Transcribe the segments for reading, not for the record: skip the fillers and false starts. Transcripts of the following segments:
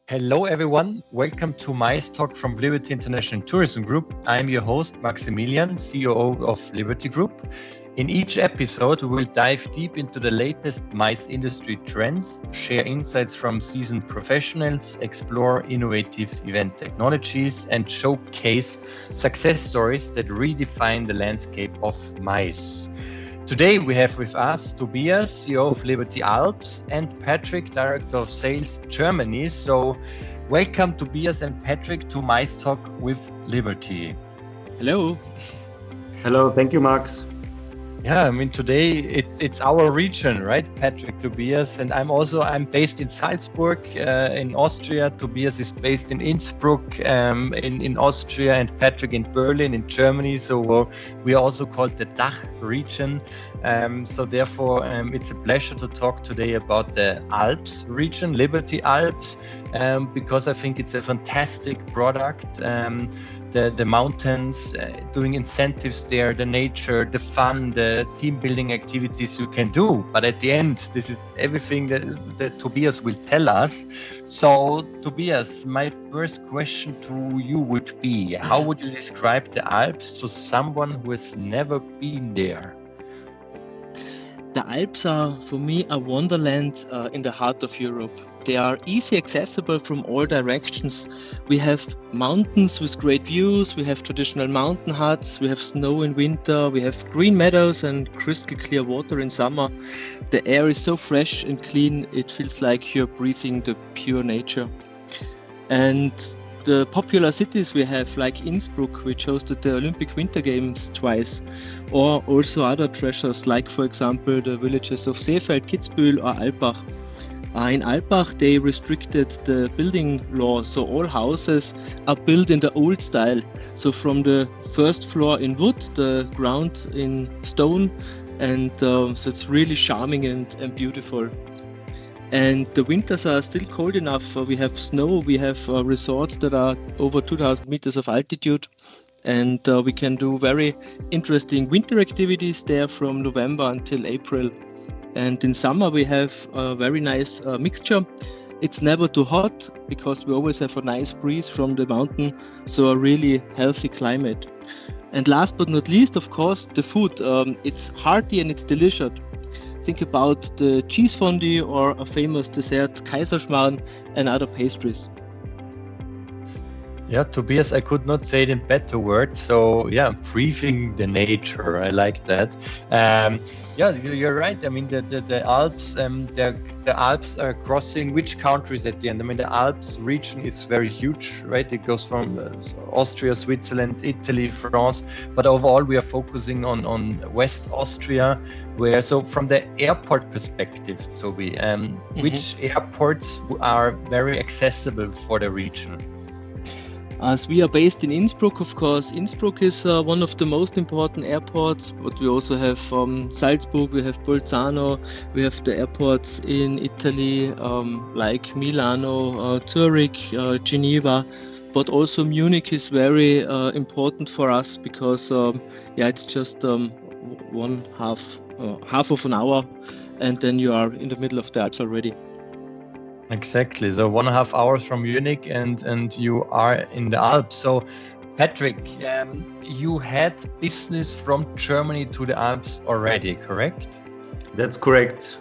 Hello, everyone. Welcome to my talk from Liberty International Tourism Group. I'm your host, Maximilian, COO of Liberty Group. In each episode, we will dive deep into the latest MICE industry trends, share insights from seasoned professionals, explore innovative event technologies, and showcase success stories that redefine the landscape of MICE. Today we have with us Tobias, CEO of Liberty Alps, and Patrick, Director of Sales Germany. So welcome Tobias and Patrick to MICE Talk with Liberty. Hello. Hello, thank you, Max. Yeah, I mean, today it's our region, right? Patrick, Tobias, and I'm based in Salzburg, in Austria. Tobias is based in Innsbruck, in Austria, and Patrick in Berlin, in Germany. So we are also called the DACH region. So therefore, it's a pleasure to talk today about the Alps region, Liberty Alps, because I think it's a fantastic product. The mountains, doing incentives there, the nature, the fun, the team building activities you can do. But at the end, this is everything that Tobias will tell us. So Tobias, my first question to you would be, how would you describe the Alps to someone who has never been there? The Alps are, for me, a wonderland in the heart of Europe. They are easy accessible from all directions. We have mountains with great views, we have traditional mountain huts, we have snow in winter, we have green meadows and crystal clear water in summer. The air is so fresh and clean, it feels like you're breathing the pure nature. And the popular cities we have, like Innsbruck, which hosted the Olympic Winter Games twice, or also other treasures, like, for example, the villages of Seefeld, Kitzbühel, or Alpbach. In Alpbach, they restricted the building law, so all houses are built in the old style. So from the first floor in wood, the ground in stone, and so it's really charming and beautiful. And the winters are still cold enough. We have snow, we have resorts that are over 2,000 meters of altitude, and we can do very interesting winter activities there from November until April. And in summer we have a very nice mixture. It's never too hot because we always have a nice breeze from the mountain, so a really healthy climate. And last but not least, of course, the food. It's hearty and it's delicious. Think about the cheese fondue or a famous dessert, Kaiserschmarrn, and other pastries. Yeah, Tobias, I could not say it in better words. So yeah, breathing the nature. I like that. Yeah, you're right. I mean, the Alps, the Alps are crossing which countries at the end? I mean, the Alps region is very huge, right? It goes from Austria, Switzerland, Italy, France. But overall, we are focusing on West Austria, where, so from the airport perspective, Toby, which airports are very accessible for the region? As we are based in Innsbruck, of course, Innsbruck is one of the most important airports, but we also have Salzburg, we have Bolzano, we have the airports in Italy, like Milano, Zurich, Geneva, but also Munich is very important for us because it's just half of an hour, and then you are in the middle of the Alps already. Exactly. So 1.5 hours from Munich and you are in the Alps. So Patrick, you had business from Germany to the Alps already, correct? That's correct.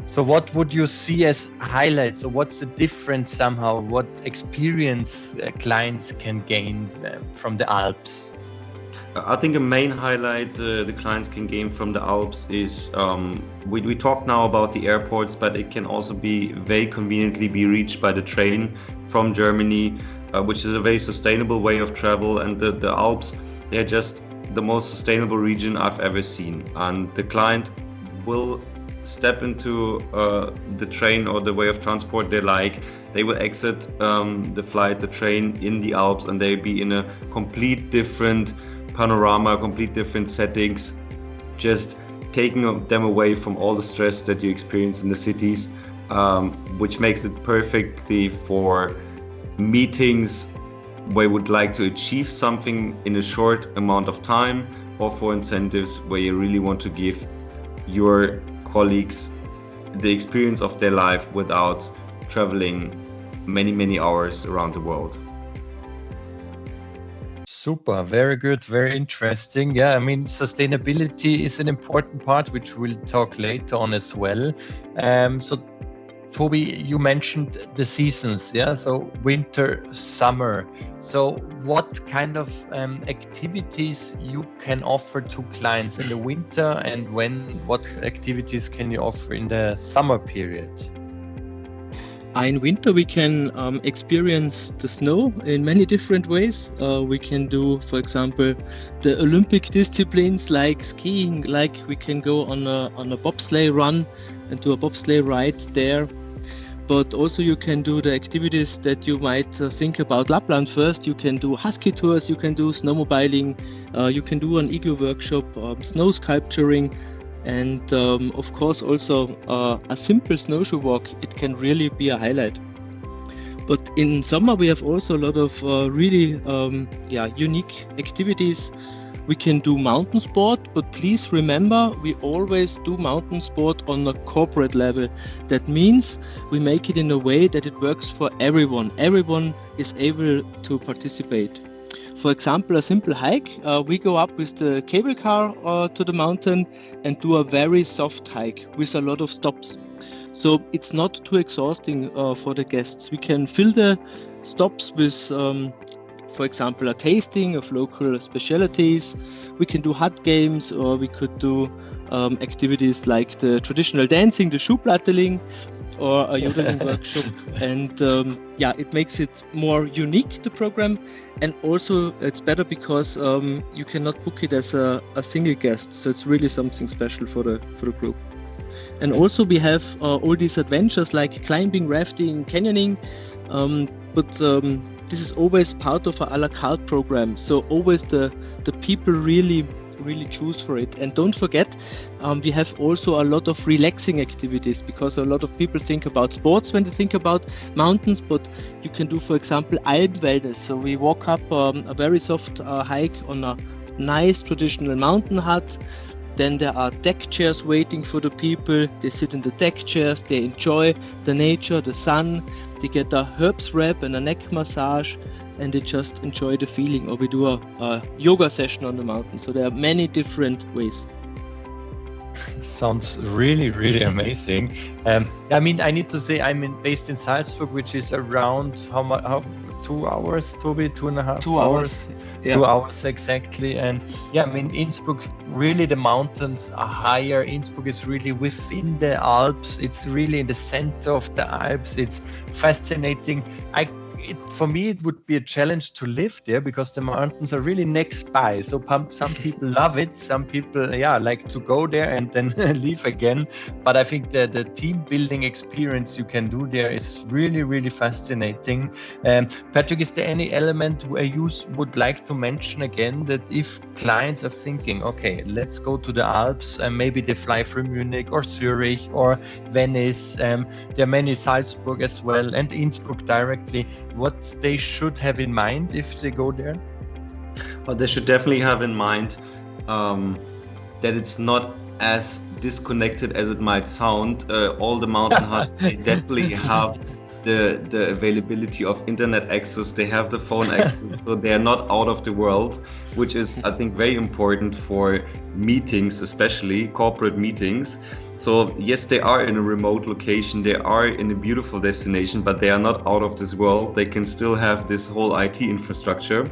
So what would you see as highlights? So what's the difference somehow? What experience clients can gain from the Alps? I think a main highlight the clients can gain from the Alps is, we talk now about the airports, but it can also be very conveniently be reached by the train from Germany, which is a very sustainable way of travel. And the Alps, they're just the most sustainable region I've ever seen. And the client will step into the train or the way of transport they like. They will exit the flight, the train in the Alps, and they'll be in a complete different panorama, complete different settings, just taking them away from all the stress that you experience in the cities, which makes it perfectly for meetings where you would like to achieve something in a short amount of time, or for incentives where you really want to give your colleagues the experience of their life without traveling many hours around the world. Super, very good, very interesting. Yeah, I mean, sustainability is an important part, which we'll talk later on as well. So, Toby, you mentioned the seasons, yeah? So, winter, summer. So, what kind of activities you can offer to clients in the winter, and what activities can you offer in the summer period? In winter, we can experience the snow in many different ways. We can do, for example, the Olympic disciplines like skiing, like we can go on a bobsleigh run and do a bobsleigh ride there. But also you can do the activities that you might think about Lapland first. You can do husky tours, you can do snowmobiling, you can do an igloo workshop, snow sculpturing, and of course also a simple snowshoe walk. It can really be a highlight. But in summer we have also a lot of really unique activities. We can do mountain sport, but please remember, we always do mountain sport on a corporate level. That means we make it in a way that it works for everyone. Everyone is able to participate. For example, a simple hike, we go up with the cable car to the mountain and do a very soft hike with a lot of stops. So it's not too exhausting for the guests. We can fill the stops with, for example, a tasting of local specialties. We can do hut games, or we could do activities like the traditional dancing, the Schuhplatteling, or a yodeling workshop. And it makes it more unique, the program. And also it's better because you cannot book it as a single guest. So it's really something special for the group. And also we have all these adventures like climbing, rafting, canyoning. This is always part of a la carte program. So always the people really choose for it. And don't forget, we have also a lot of relaxing activities, because a lot of people think about sports when they think about mountains, but you can do, for example, Alpenwellness. So we walk up a very soft hike on a nice traditional mountain hut. Then there are deck chairs waiting for the people. They sit in the deck chairs, they enjoy the nature, the sun, they get a herbs wrap and a neck massage, and they just enjoy the feeling. Or we do a yoga session on the mountain. So there are many different ways. Sounds really, really amazing. I mean, I need to say I'm based in Salzburg, which is around how 2 hours, Toby? 2.5 2 hours. Yeah. 2 hours exactly. And yeah, I mean, Innsbruck, really the mountains are higher. Innsbruck is really within the Alps. It's really in the center of the Alps. It's fascinating. For me, it would be a challenge to live there, because the mountains are really next by. So some people love it. Some people, like to go there and then leave again. But I think the team building experience you can do there is really, really fascinating. Patrick, is there any element where you would like to mention again, that if clients are thinking, okay, let's go to the Alps, and maybe they fly from Munich or Zurich or Venice. There are many, Salzburg as well, and Innsbruck directly. What they should have in mind if they go there? Well, they should definitely have in mind that it's not as disconnected as it might sound. All the mountain huts, they definitely have the availability of internet access. They have the phone access, so they are not out of the world, which is, I think, very important for meetings, especially corporate meetings. So yes, they are in a remote location, they are in a beautiful destination, but they are not out of this world. They can still have this whole IT infrastructure,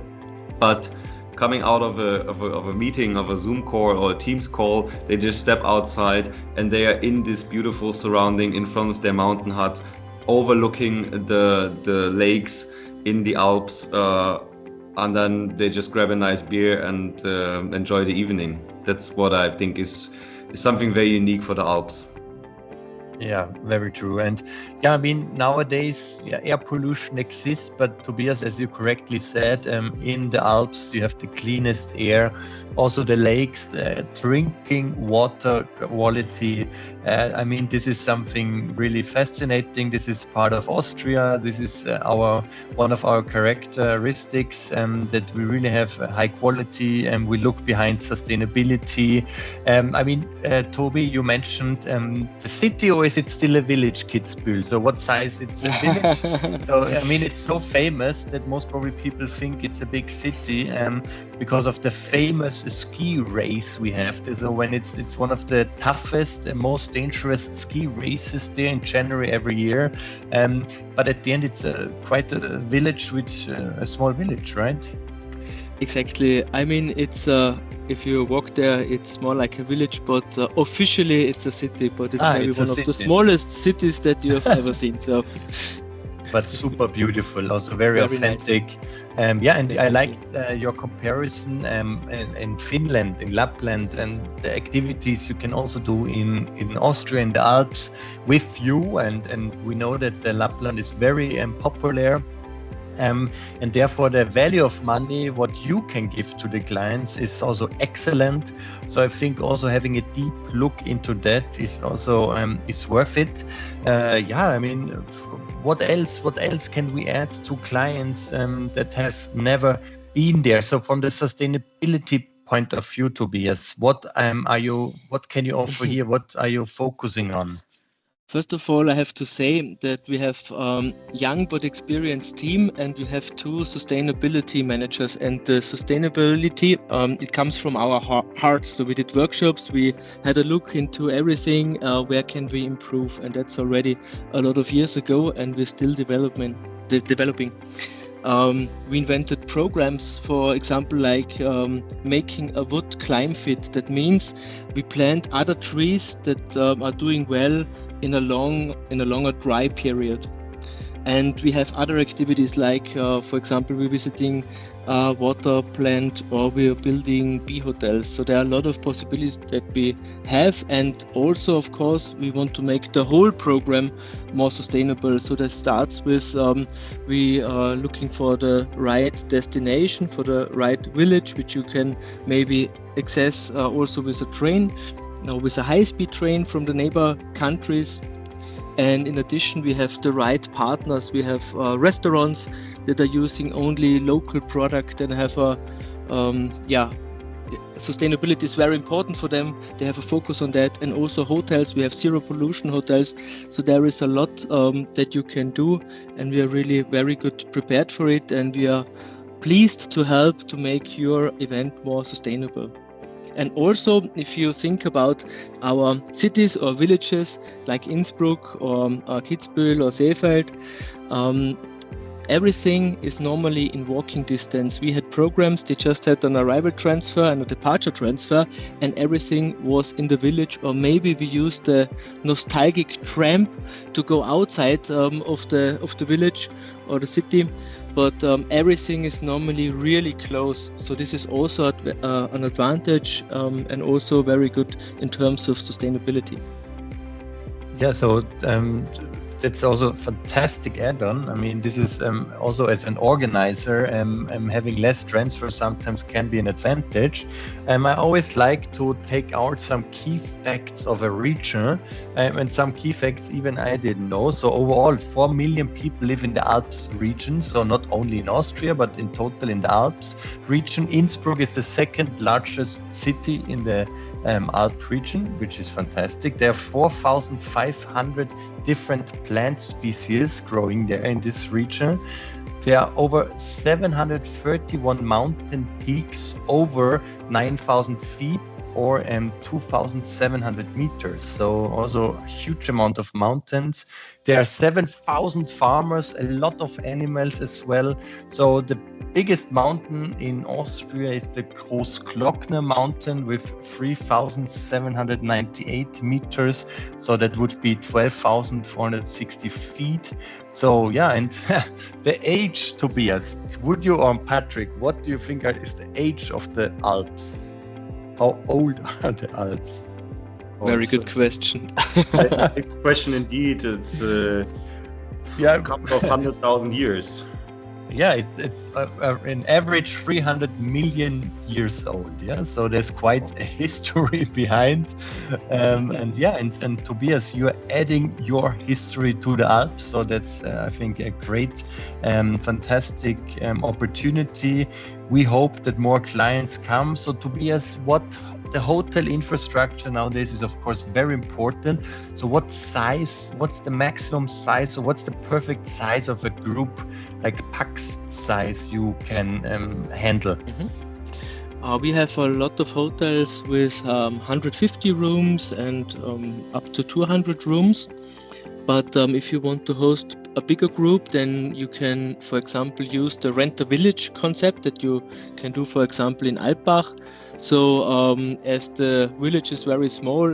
but coming out of a meeting, of a Zoom call or a Teams call, they just step outside and they are in this beautiful surrounding in front of their mountain hut, overlooking the lakes in the Alps, and then they just grab a nice beer and enjoy the evening. That's what I think is something very unique for the Alps. Yeah, very true. And I mean, nowadays, air pollution exists, but Tobias, as you correctly said, in the Alps, you have the cleanest air. Also the lakes, drinking water quality I mean, this is something really fascinating. This is part of Austria. This is one of our characteristics, that we really have high quality, and we look behind sustainability. I mean, Toby, you mentioned the city, or is it still a village, Kitzbühel? So what size it's a village? So I mean, it's so famous that most probably people think it's a big city, because of the famous ski race we have. So when it's one of the toughest and most dangerous ski races there in January every year. But at the end, it's quite a village, a small village, right? Exactly. I mean, it's if you walk there, it's more like a village, but officially it's a city. But it's maybe one of the smallest cities that you have ever seen. So, but super beautiful, also very authentic. Nice. Yeah, and I like your comparison in Finland, in Lapland, and the activities you can also do in Austria, in the Alps with you. And we know that the Lapland is very popular. And therefore the value of money, what you can give to the clients, is also excellent. So I think also having a deep look into that is also is worth it. Yeah, I mean, what else can we add to clients that have never been there? So from the sustainability point of view, Tobias, what can you offer here? What are you focusing on? First of all, I have to say that we have young but experienced team, and we have 2 sustainability managers. And the sustainability, it comes from our heart. So we did workshops, we had a look into everything, where can we improve, and that's already a lot of years ago, and we're still developing. We invented programs, for example, like making a wood climb fit. That means we plant other trees that are doing well in a longer dry period. And we have other activities like, for example, we're visiting a water plant, or we're building bee hotels. So there are a lot of possibilities that we have. And also, of course, we want to make the whole program more sustainable. So that starts with we are looking for the right destination, for the right village, which you can maybe access also with a train. Now with a high-speed train from the neighbor countries. And in addition, we have the right partners. We have restaurants that are using only local product and have sustainability is very important for them. They have a focus on that. And also hotels, we have zero pollution hotels. So there is a lot that you can do, and we are really very good prepared for it. And we are pleased to help to make your event more sustainable. And also, if you think about our cities or villages like Innsbruck or Kitzbühel or Seefeld, everything is normally in walking distance. We had programs, they just had an arrival transfer and a departure transfer, and everything was in the village. Or maybe we used the nostalgic tramp to go outside of the village or the city. But everything is normally really close. So this is also an advantage, and also very good in terms of sustainability. Yeah, so that's also a fantastic add-on. I mean, this is also, as an organizer, having less transfer sometimes can be an advantage. I always like to take out some key facts of a region, and some key facts even I didn't know. So overall, 4 million people live in the Alps region. So not only in Austria, but in total in the Alps region. Innsbruck is the second largest city in the Alp region, which is fantastic. There are 4,500 different plant species growing there in this region. There are over 731 mountain peaks over 9,000 feet, or 2,700 meters. So also a huge amount of mountains. There are 7,000 farmers, a lot of animals as well. So the biggest mountain in Austria is the Großglockner mountain with 3,798 meters. So that would be 12,460 feet. So yeah, and the age, Tobias, would you, or Patrick, what do you think is the age of the Alps? How old are the Alps? Very good question. Big question indeed. It's a couple of 100,000 years. in average 300 million years old. Yeah, so there's quite a history behind. And Tobias, you're adding your history to the Alps, so that's I think a great, fantastic opportunity. We hope that more clients come. So Tobias, the hotel infrastructure nowadays is of course very important. So what's the maximum size, or what's the perfect size of a group, like pax size, you can handle? We have a lot of hotels with 150 rooms and up to 200 rooms. But if you want to host a bigger group, then you can, for example, use the rent-a-village concept that you can do, for example, in Alpbach. So as the village is very small,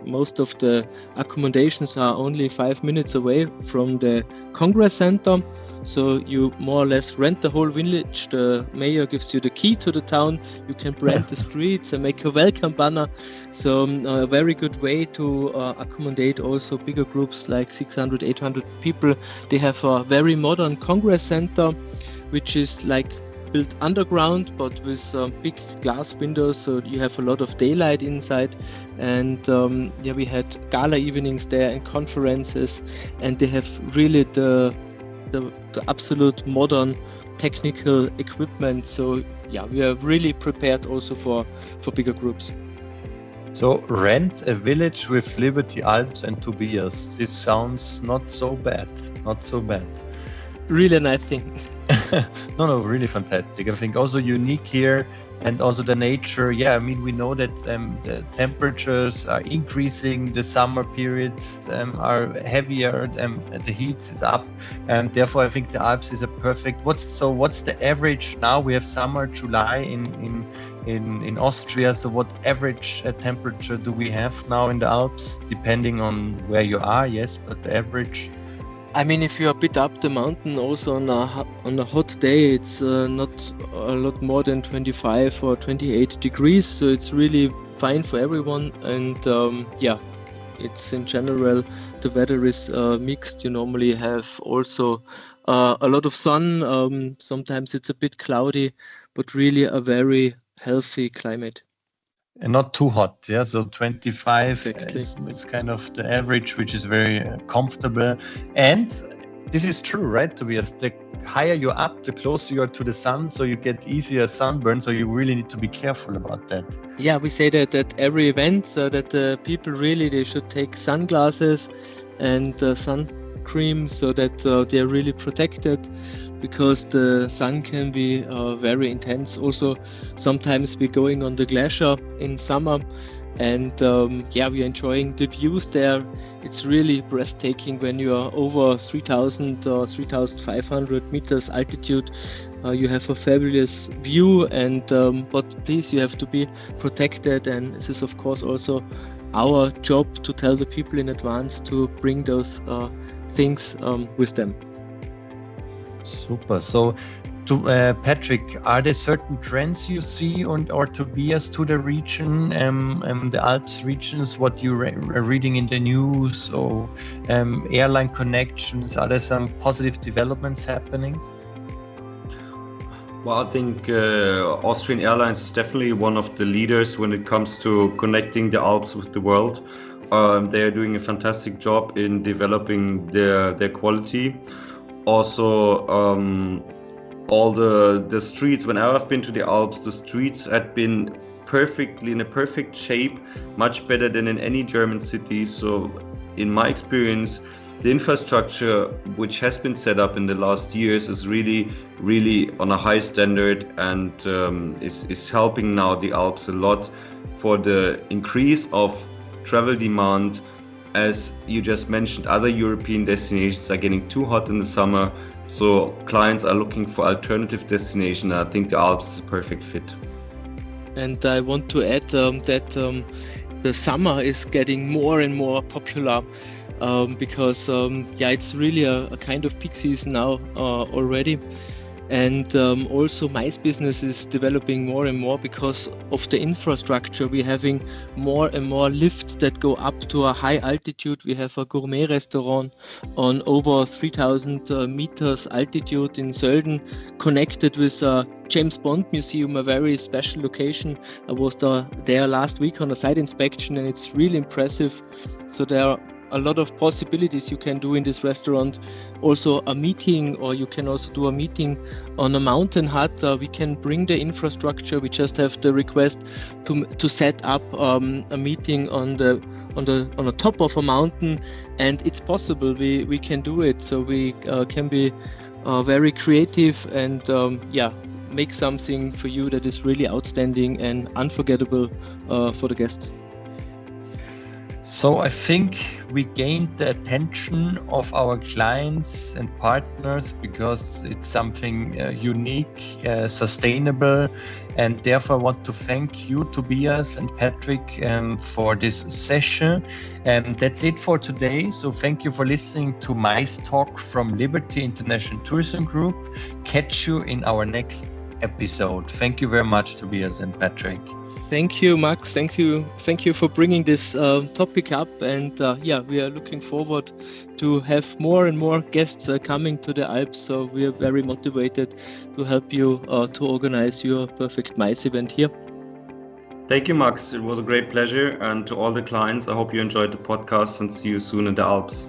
most of the accommodations are only 5 minutes away from the Congress Center. So you more or less rent the whole village. The mayor gives you the key to the town. You can brand the streets and make a welcome banner. So a very good way to accommodate also bigger groups like 600, 800 people. They have a very modern Congress Center, which is like built underground, but with big glass windows, so you have a lot of daylight inside. And we had gala evenings there and conferences, and they have really the absolute modern technical equipment. So we are really prepared also for bigger groups. So rent a village with Liberty Alps and Tobias. This sounds not so bad. Really nice thing. No, really fantastic. I think also unique here, and also the nature. We know that the temperatures are increasing, the summer periods are heavier, the heat is up, and therefore I think the Alps is a perfect. What's the average now? We have summer, July in Austria. So what average temperature do we have now in the Alps, depending on where you are? Yes, but the average. I mean, if you're a bit up the mountain, also on a hot day, it's not a lot more than 25 or 28 degrees. So it's really fine for everyone. And it's in general, the weather is mixed. You normally have also a lot of sun. Sometimes it's a bit cloudy, but really a very healthy climate. And not too hot, so 25 exactly. It's kind of the average, which is very comfortable. And this is true, right, Tobias? The higher you're up, the closer you are to the sun, so you get easier sunburn, so you really need to be careful about that. We say that at every event, that the people really, they should take sunglasses and sun cream, so that they're really protected, because the sun can be very intense. Also, sometimes we're going on the glacier in summer, and we're enjoying the views there. It's really breathtaking when you are over 3,000 or 3,500 meters altitude. You have a fabulous view, and but please, you have to be protected, and this is of course also our job to tell the people in advance to bring those things with them. Super. So, Patrick, are there certain trends you see or Tobias to the region, the Alps regions? What you are reading in the news, or airline connections? Are there some positive developments happening? Well, I think Austrian Airlines is definitely one of the leaders when it comes to connecting the Alps with the world. They are doing a fantastic job in developing their quality. Also, all the streets, whenever I've been to the Alps, the streets had been in a perfect shape, much better than in any German city. So in my experience, the infrastructure which has been set up in the last years is really, really on a high standard, and is helping now the Alps a lot for the increase of travel demand. As you just mentioned, other European destinations are getting too hot in the summer, so clients are looking for alternative destinations. I think the Alps is a perfect fit. And I want to add that the summer is getting more and more popular, because it's really a kind of peak season now already. And also mice business is developing more and more because of the infrastructure. We're having more and more lifts that go up to a high altitude. We have a gourmet restaurant on over 3,000 meters altitude in Sölden, connected with a James Bond Museum, a very special location. I was there last week on a site inspection, and it's really impressive. So there are a lot of possibilities you can do in this restaurant. Also a meeting, or you can also do a meeting on a mountain hut. We can bring the infrastructure. We just have the request to set up a meeting on the top of a mountain, and it's possible. We can do it. So we can be very creative and make something for you that is really outstanding and unforgettable for the guests. So I think we gained the attention of our clients and partners because it's something unique, sustainable, and therefore I want to thank you, Tobias and Patrick, for this session. And that's it for today. So thank you for listening to Mice Talk from Liberty International Tourism Group. Catch you in our next episode. Thank you very much, Tobias and Patrick. Thank you, Max. Thank you for bringing this topic up. And we are looking forward to have more and more guests coming to the Alps. So we are very motivated to help you to organize your perfect mice event here. Thank you, Max. It was a great pleasure. And to all the clients, I hope you enjoyed the podcast, and see you soon in the Alps.